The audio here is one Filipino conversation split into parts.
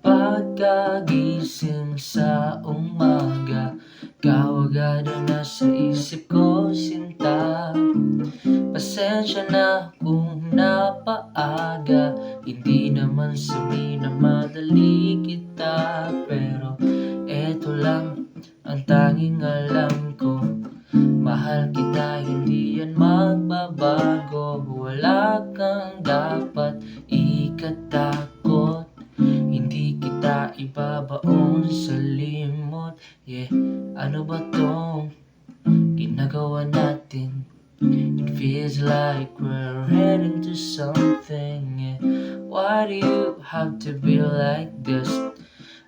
Pagkagising sa umaga, ikaw agad ang nasa isip ko, sinta. Pasensya na kung napaaga, hindi naman sabihin na madali kita. Pero eto lang ang tanging alam ko, mahal kita, hindi yan magbabago. Wala kang dapat ikatakot, hindi kita ibabaon sa limot. Yeah, ano ba tong ginagawa natin? It feels like we're heading to something, yeah. Why do you have to be like this?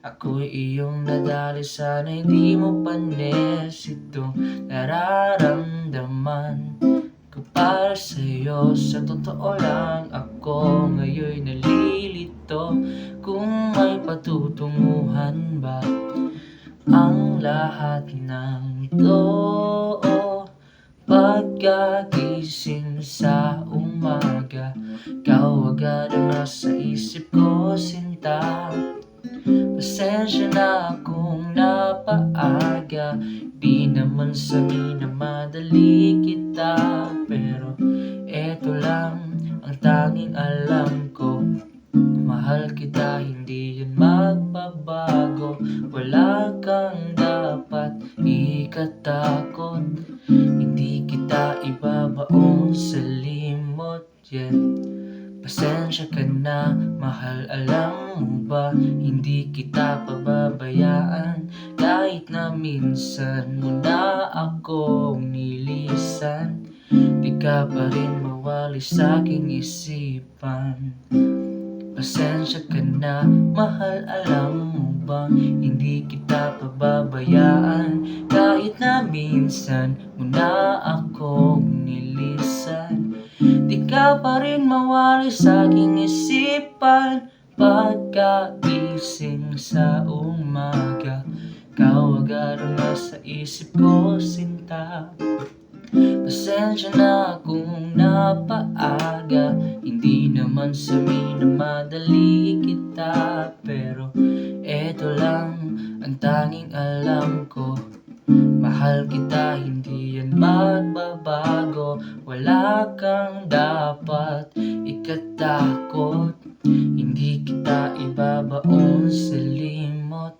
Ako'y iyong nadali, sana hindi mo panis itong nararamdaman ko para sa'yo. Sa totoo lang, ako ngayon'y nalilito kung may patutunguhan ba ang lahat ng ito. Pagkagising sa umaga, ikaw agad ang nasa isip ko, sinta. Pasensya na kung napaaga, di naman sabihin na madali kita. Pero eto lang ang tanging alam ko, mahal kita, hindi yan magbabago. Wala kang dapat ikatakot, hindi kita ibabaon sa limot, yeah. Pasensya ka na, mahal, alam mo ba, hindi kita pababayaan. Kahit na minsan mo na akong nilisan, di ka pa rin mawali sa aking isipan. Pasensya ka na, mahal, alam mo ba, hindi kita pababayaan. Kahit na minsan mo na akong nilisan, di ka pa rin mawali sa aking isipan. Pagkagising sa umaga, ikaw agad ang nasa isip ko, sinta. Pasensya na kung napaaga, hindi naman sabihin na madali kita. Pero eto lang ang tanging alam ko, mahal kita, hindi yan magbabago. Wala kang dapat ikatakot, hindi kita ibabaon sa limot.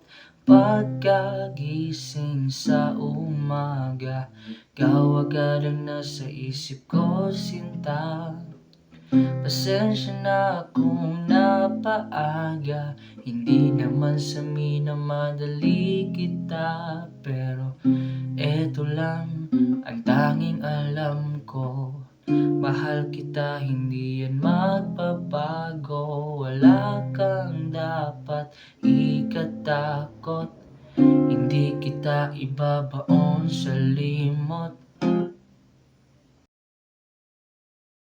Pagkagising sa umaga, ikaw agad ang nasa isip ko, sinta. Pasensya na kung napaaga, hindi naman sabihin na madali kita. Pero eto lang ang tanging alam ko, mahal kita, hindi yan magbabago. Wala kang dapat ikatakot, hindi kita ibabaon sa limot.